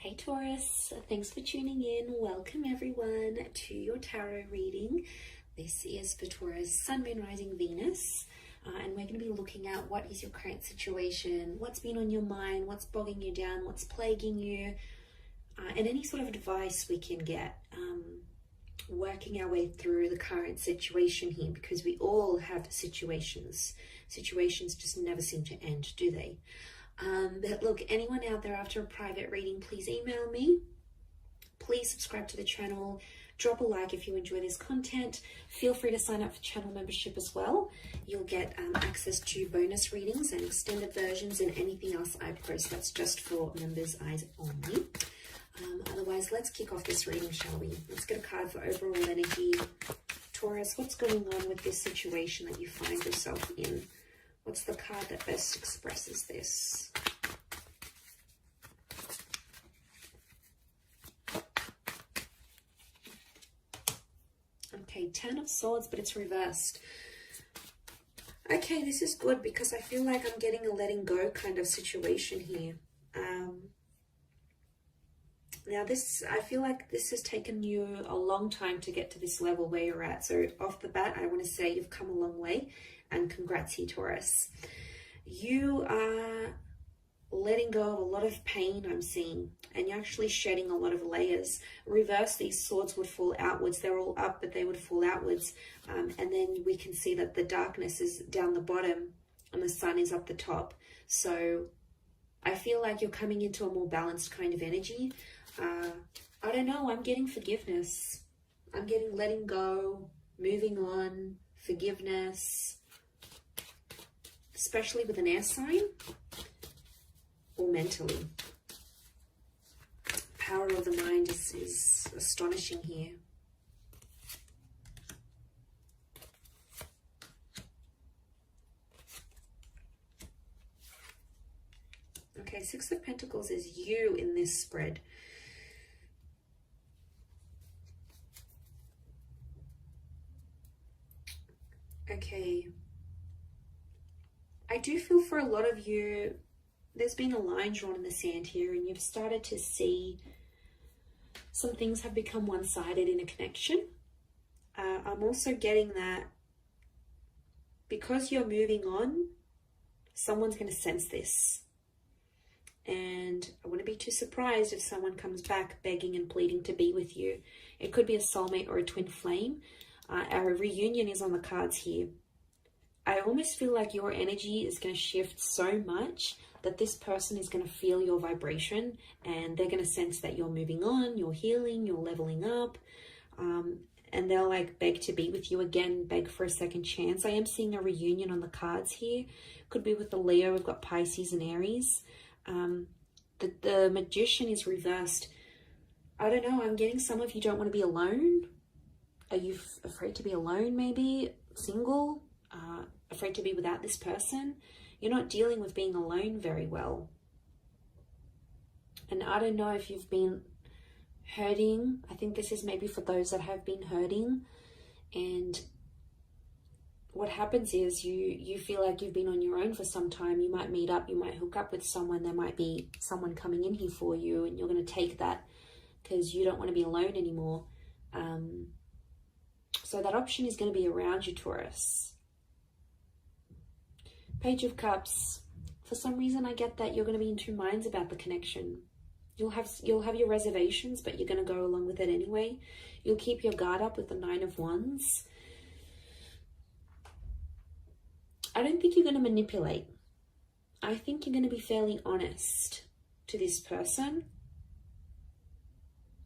Hey Taurus, thanks for tuning in. Welcome everyone to your tarot reading. This is for Taurus, Sun, Moon, Rising, Venus. And we're going to be looking at what is your current situation, what's been on your mind, what's bogging you down, what's plaguing you, and any sort of advice we can get. Working our way through the current situation here, because we all have situations. Situations just never seem to end, do they? But look, anyone out there after a private reading, please email me. Please subscribe to the channel. Drop a like if you enjoy this content. Feel free to sign up for channel membership as well. You'll get access to bonus readings and extended versions and anything else I post that's just for members' eyes only. Otherwise, let's kick off this reading, shall we? Let's get a card for overall energy. Taurus, what's going on with this situation that you find yourself in? What's the card that best expresses this? Okay, 10 of Swords, but it's reversed. Okay, this is good because I feel like I'm getting a letting go kind of situation here. Now I feel like this has taken you a long time to get to this level where you're at. So off the bat, I want to say you've come a long way, and congrats here, Taurus. You are letting go of a lot of pain, I'm seeing, and you're actually shedding a lot of layers. Reverse, these swords would fall outwards. They're all up, but they would fall outwards. And then we can see that the darkness is down the bottom and the sun is up the top. So I feel like you're coming into a more balanced kind of energy. I don't know, I'm getting forgiveness. I'm getting letting go, moving on, forgiveness, especially with an air sign or mentally. Power of the mind is astonishing here. Okay, Six of Pentacles is you in this spread. Okay, I do feel for a lot of you, there's been a line drawn in the sand here, and you've started to see some things have become one-sided in a connection. I'm also getting that because you're moving on, someone's going to sense this. And I wouldn't be too surprised if someone comes back begging and pleading to be with you. It could be a soulmate or a twin flame. Our reunion is on the cards here. I almost feel like your energy is going to shift so much that this person is going to feel your vibration, and they're going to sense that you're moving on, you're healing, you're leveling up, and they'll like beg to be with you again, beg for a second chance. I am seeing a reunion on the cards here. Could be with the Leo. We've got Pisces and Aries. The Magician is reversed. I don't know. I'm getting some of you don't want to be alone. Are you afraid to be alone, maybe? Single? Afraid to be without this person? You're not dealing with being alone very well. And I don't know if you've been hurting. I think this is maybe for those that have been hurting. And what happens is you feel like you've been on your own for some time. You might meet up, you might hook up with someone. There might be someone coming in here for you, and you're going to take that because you don't want to be alone anymore. So that option is going to be around you, Taurus. Page of Cups. For some reason, I get that you're going to be in two minds about the connection. You'll have your reservations, but you're going to go along with it anyway. You'll keep your guard up with the Nine of Wands. I don't think you're going to manipulate. I think you're going to be fairly honest to this person.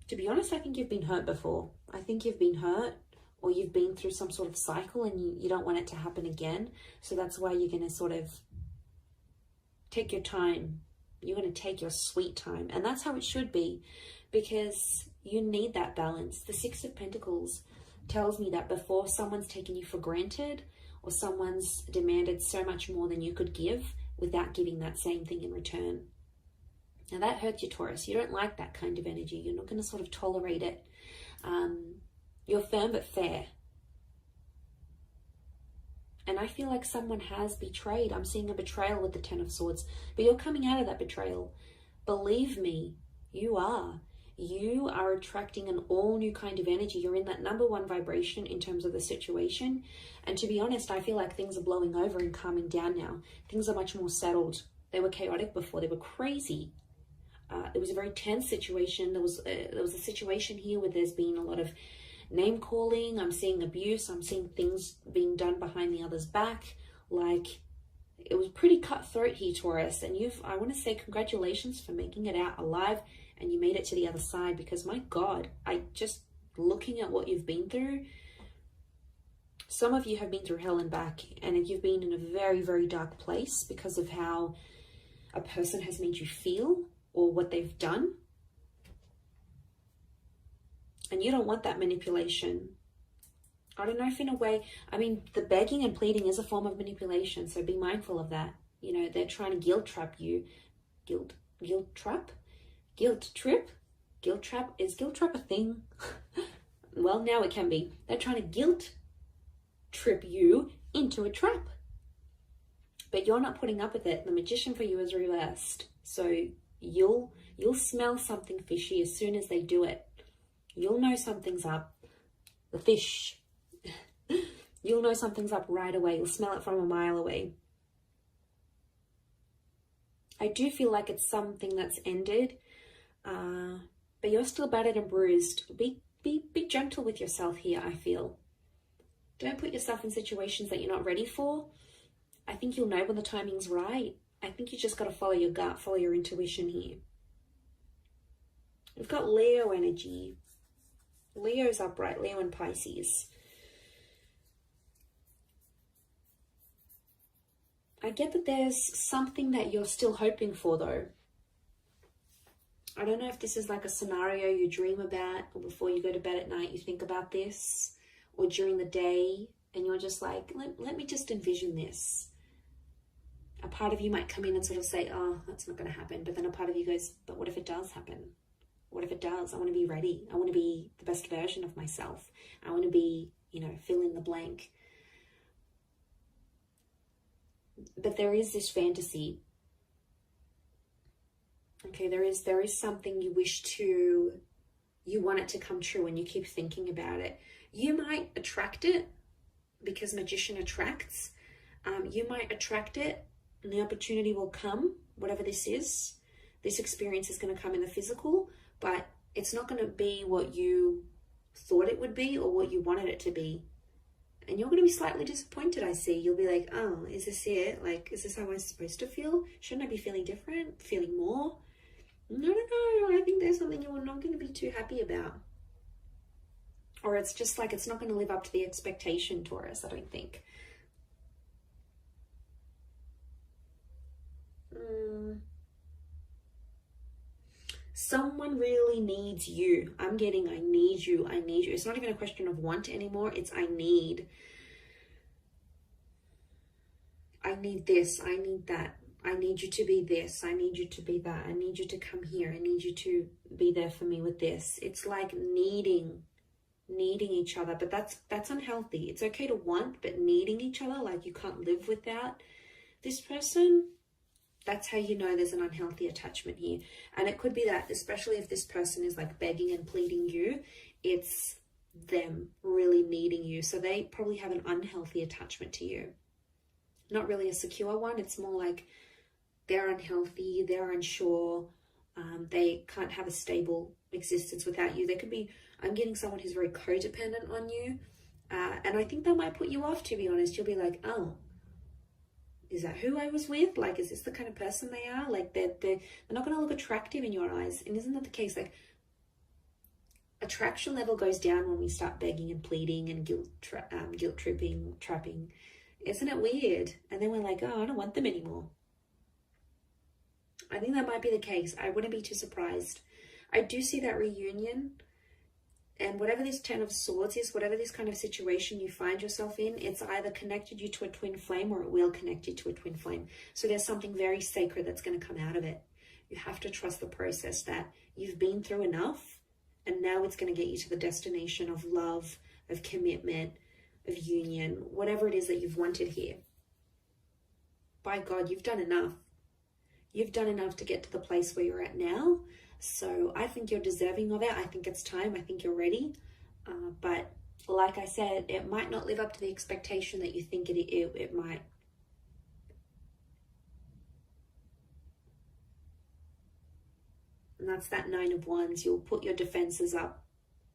To be honest, I think you've been hurt before. I think you've been hurt, or you've been through some sort of cycle and you don't want it to happen again. So that's why you're going to sort of take your time. You're going to take your sweet time. And that's how it should be, because you need that balance. The Six of Pentacles tells me that before someone's taken you for granted, or someone's demanded so much more than you could give without giving that same thing in return. Now that hurts you, Taurus. You don't like that kind of energy. You're not going to sort of tolerate it. You're firm but fair. And I feel like someone has betrayed. I'm seeing a betrayal with the Ten of Swords. But you're coming out of that betrayal. Believe me, You are. You are attracting an all new kind of energy. You're in that number one vibration in terms of the situation. And to be honest, I feel like things are blowing over and calming down now. Things are much more settled. They were chaotic before. They were crazy. It was a very tense situation. There was a situation here where there's been a lot of name calling. I'm seeing abuse. I'm seeing things being done behind the other's back. Like, it was pretty cutthroat here, Taurus. And I want to say congratulations for making it out alive, and you made it to the other side, because my God, looking at what you've been through, some of you have been through hell and back, and you've been in a very, very dark place because of how a person has made you feel or what they've done. And you don't want that manipulation. I don't know if in a way, I mean, the begging and pleading is a form of manipulation, so be mindful of that. You know, they're trying to guilt trap you. Guilt trap? Guilt trip? Guilt trap? Is guilt trap a thing? Well, now it can be. They're trying to guilt trip you into a trap. But you're not putting up with it. The magician for you is reversed. So you'll smell something fishy as soon as they do it. You'll know something's up. The fish. You'll know something's up right away. You'll smell it from a mile away. I do feel like it's something that's ended, but you're still battered and bruised. Be gentle with yourself here, I feel. Don't put yourself in situations that you're not ready for. I think you'll know when the timing's right. I think you just got to follow your gut, follow your intuition here. We've got Leo energy. Leo's upright, Leo and Pisces. I get that there's something that you're still hoping for, though. I don't know if this is like a scenario you dream about, or before you go to bed at night you think about this, or during the day and you're just like, let me just envision this. A part of you might come in and sort of say, oh, that's not going to happen. But then a part of you goes, but what if it does happen? What if it does? I want to be ready. I want to be the best version of myself. I want to be, fill in the blank. But there is this fantasy. Okay, there is something you want it to come true, and you keep thinking about it. You might attract it because magician attracts. You might attract it and the opportunity will come, whatever this is. This experience is going to come in the physical, but it's not going to be what you thought it would be or what you wanted it to be. And you're going to be slightly disappointed, I see. You'll be like, oh, is this it? Like, is this how I'm supposed to feel? Shouldn't I be feeling different? Feeling more? No. I think there's something you're not going to be too happy about. Or it's just like it's not going to live up to the expectation, Taurus, I don't think. Someone really needs you. I'm getting I need you. It's not even a question of want anymore. It's I need. I need this. I need that. I need you to be this. I need you to be that. I need you to come here. I need you to be there for me with this. It's like needing each other, but that's unhealthy. It's okay to want, but needing each other, like you can't live without this person. That's how you know there's an unhealthy attachment here. And it could be that, especially if this person is like begging and pleading you, it's them really needing you. So they probably have an unhealthy attachment to you. Not really a secure one. It's more like they're unhealthy, they're unsure, they can't have a stable existence without you. They could be, I'm getting someone who's very codependent on you. And I think that might put you off, to be honest. You'll be like, oh, is that who I was with? Like, is this the kind of person they are? Like, they're not going to look attractive in your eyes. And isn't that the case? Like, attraction level goes down when we start begging and pleading and guilt tripping, trapping. Isn't it weird? And then we're like, oh, I don't want them anymore. I think that might be the case. I wouldn't be too surprised. I do see that reunion. And whatever this 10 of Swords is, whatever this kind of situation you find yourself in, it's either connected you to a twin flame or it will connect you to a twin flame. So there's something very sacred that's going to come out of it. You have to trust the process that you've been through enough, and now it's going to get you to the destination of love, of commitment, of union, whatever it is that you've wanted here. By God, you've done enough. you've done enough to get to the place where you're at now. So I think you're deserving of it. I think it's time. I think you're ready. But like I said, it might not live up to the expectation that you think it might. And that's that 9 of Wands. You'll put your defenses up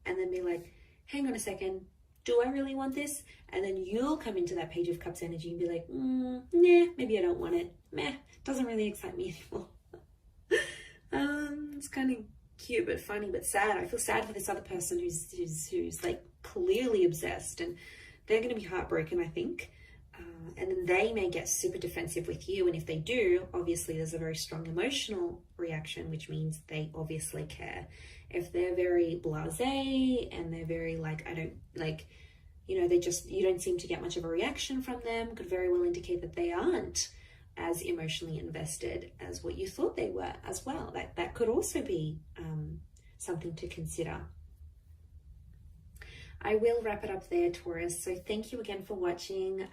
and then be like, hang on a second, do I really want this? And then you'll come into that Page of Cups energy and be like, nah, maybe I don't want it. Meh, doesn't really excite me anymore. It's kind of cute but funny but sad. I feel sad for this other person who's like clearly obsessed, and they're going to be heartbroken, I think. And then they may get super defensive with you, and if they do, obviously there's a very strong emotional reaction, which means they obviously care. If they're very blasé and they're very like, I don't like, you know, you don't seem to get much of a reaction from them, could very well indicate that they aren't as emotionally invested as what you thought they were as well. That could also be something to consider. I will wrap it up there, Taurus. So thank you again for watching,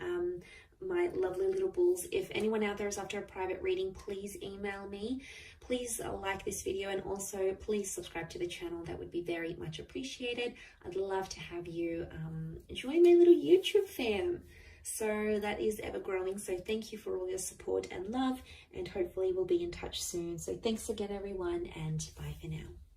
my lovely little bulls. If anyone out there is after a private reading, please email me. Please like this video, and also please subscribe to the channel. That would be very much appreciated. I'd love to have you join my little YouTube fam. So that is ever growing. So thank you for all your support and love, and hopefully we'll be in touch soon. So thanks again, everyone, and bye for now.